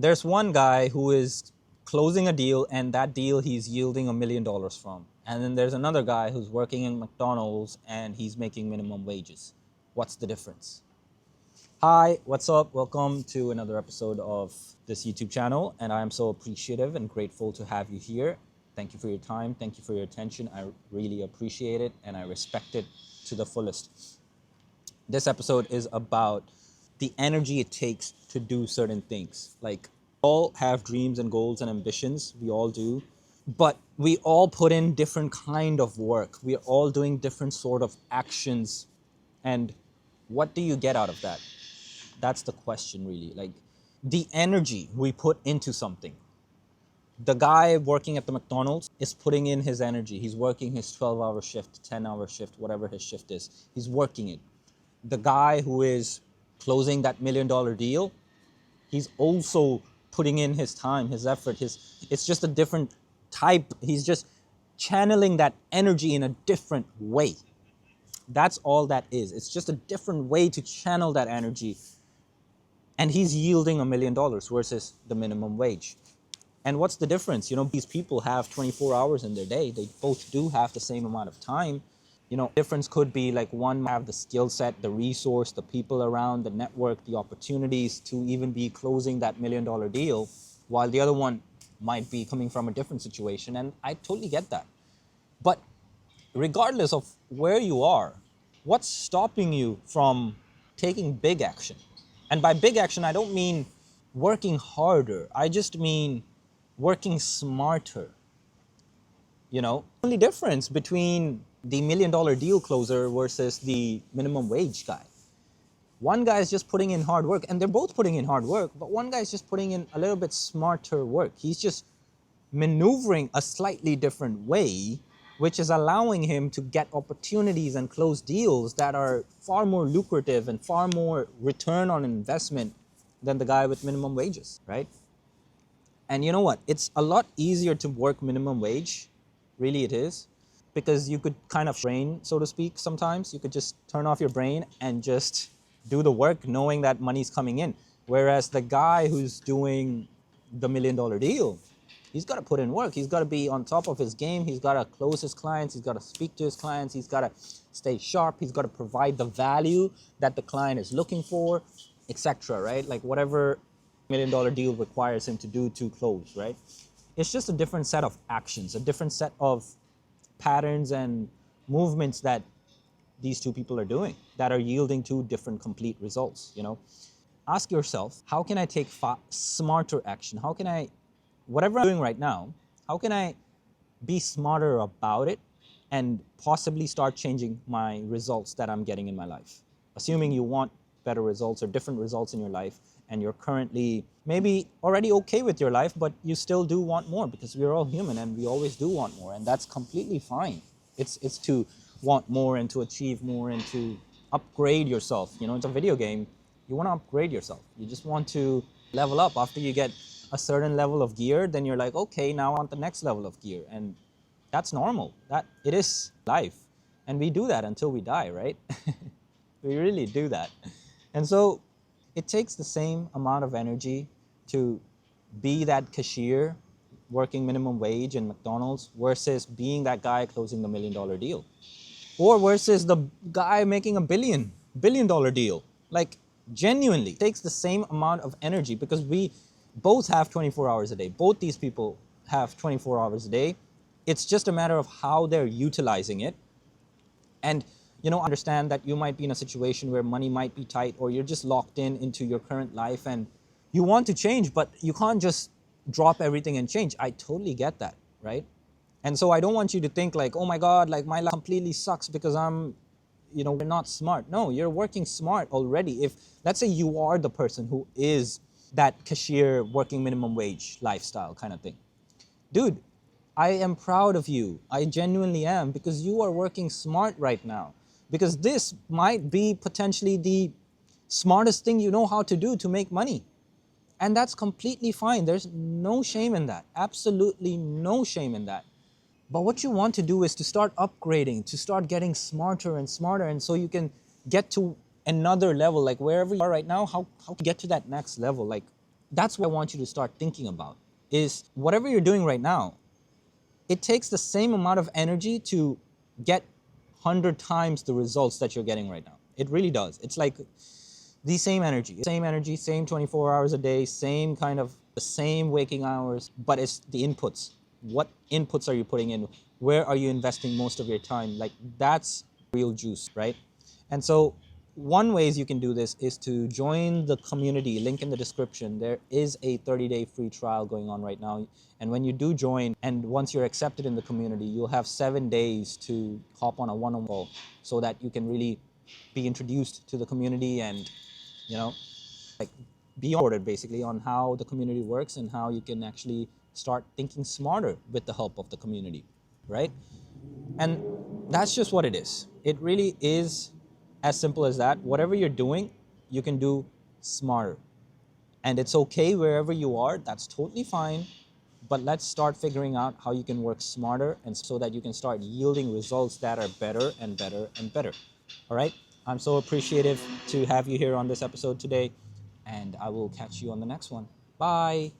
There's one guy who is closing a deal, and that deal he's yielding $1 million from. And then there's another guy who's working in McDonald's and he's making minimum wages. What's the difference? Hi, what's up? Welcome to another episode of this YouTube channel. And I am so appreciative and grateful to have you here. Thank you for your time. Thank you for your attention. I really appreciate it and I respect it to the fullest. This episode is about the energy it takes to do certain things. Like, we all have dreams and goals and ambitions, we all do, but we all put in different kind of work. We are all doing different sort of actions. And what do you get out of that? That's the question, really. Like, the energy we put into something. The guy working at the McDonald's is putting in his energy. He's working his 12-hour shift, 10-hour shift, whatever his shift is. He's working it. The guy who is closing that $1 million deal, he's also putting in his time, his effort, it's just a different type. He's just channeling that energy in a different way. That's all that is. It's just a different way to channel that energy. And he's yielding $1 million versus the minimum wage. And what's the difference? These people have 24 hours in their day. They both do have the same amount of time. Difference could be like one have the skill set, the resource, the people around, the network, the opportunities to even be closing that $1 million deal, while the other one might be coming from a different situation. And I totally get that. But regardless of where you are, what's stopping you from taking big action? And by big action, I don't mean working harder. I just mean working smarter. Only difference between the $1 million deal closer versus the minimum wage guy. One guy is just putting in hard work, and they're both putting in hard work, but one guy is just putting in a little bit smarter work. He's just maneuvering a slightly different way, which is allowing him to get opportunities and close deals that are far more lucrative and far more return on investment than the guy with minimum wages, right? And you know what? It's a lot easier to work minimum wage. Really, it is. Because you could kind of brain, so to speak, sometimes. You could just turn off your brain and just do the work knowing that money's coming in. Whereas the guy who's doing the $1 million deal, he's got to put in work. He's got to be on top of his game. He's got to close his clients. He's got to speak to his clients. He's got to stay sharp. He's got to provide the value that the client is looking for, etc. Right? Like whatever $1 million deal requires him to do to close, right? It's just a different set of actions, a different set of patterns and movements that these two people are doing that are yielding two different complete results. Ask yourself, how can I take smarter action? How can I, whatever I'm doing right now, how can I be smarter about it and possibly start changing my results that I'm getting in my life? Assuming you want better results or different results in your life, and you're currently maybe already okay with your life, but you still do want more, because we're all human and we always do want more, and that's completely fine. It's to want more and to achieve more and to upgrade yourself. It's a video game. You want to upgrade yourself. You just want to level up. After you get a certain level of gear, then you're like, okay, now I want the next level of gear. And that's normal. That it is life. And we do that until we die, right? We really do that. And so it takes the same amount of energy to be that cashier working minimum wage in McDonald's versus being that guy closing the $1 million deal. Or versus the guy making a billion-dollar deal. Like, genuinely, it takes the same amount of energy, because we both have 24 hours a day. Both these people have 24 hours a day. It's just a matter of how they're utilizing it. And understand that you might be in a situation where money might be tight, or you're just locked into your current life and you want to change, but you can't just drop everything and change. I totally get that, right? And so I don't want you to think like, oh my God, like my life completely sucks because we're not smart. No, you're working smart already. If, let's say you are the person who is that cashier working minimum wage lifestyle kind of thing. Dude, I am proud of you. I genuinely am, because you are working smart right now. Because this might be potentially the smartest thing you know how to do to make money. And that's completely fine. There's no shame in that. Absolutely no shame in that. But what you want to do is to start upgrading, to start getting smarter and smarter, and so you can get to another level. Like wherever you are right now, how to get to that next level. Like That's what I want you to start thinking about, is whatever you're doing right now, it takes the same amount of energy to get 100 times the results that you're getting right now. It really does. It's like the same energy, same 24 hours a day, same kind of the same waking hours, but it's the inputs. What inputs are you putting in? Where are you investing most of your time? Like, that's real juice, right? And so one ways you can do this is to join the community, link in the description. There is a 30-day free trial going on right now. And when you do join, and once you're accepted in the community, you'll have 7 days to hop on a one-on-one call so that you can really be introduced to the community and, you know, like, be onboarded basically on how the community works and how you can actually start thinking smarter with the help of the community, right? And that's just what it is. It really is as simple as that. Whatever you're doing, you can do smarter. And it's okay wherever you are, that's totally fine. But let's start figuring out how you can work smarter, and so that you can start yielding results that are better and better and better. All right? I'm so appreciative to have you here on this episode today, and I will catch you on the next one. Bye.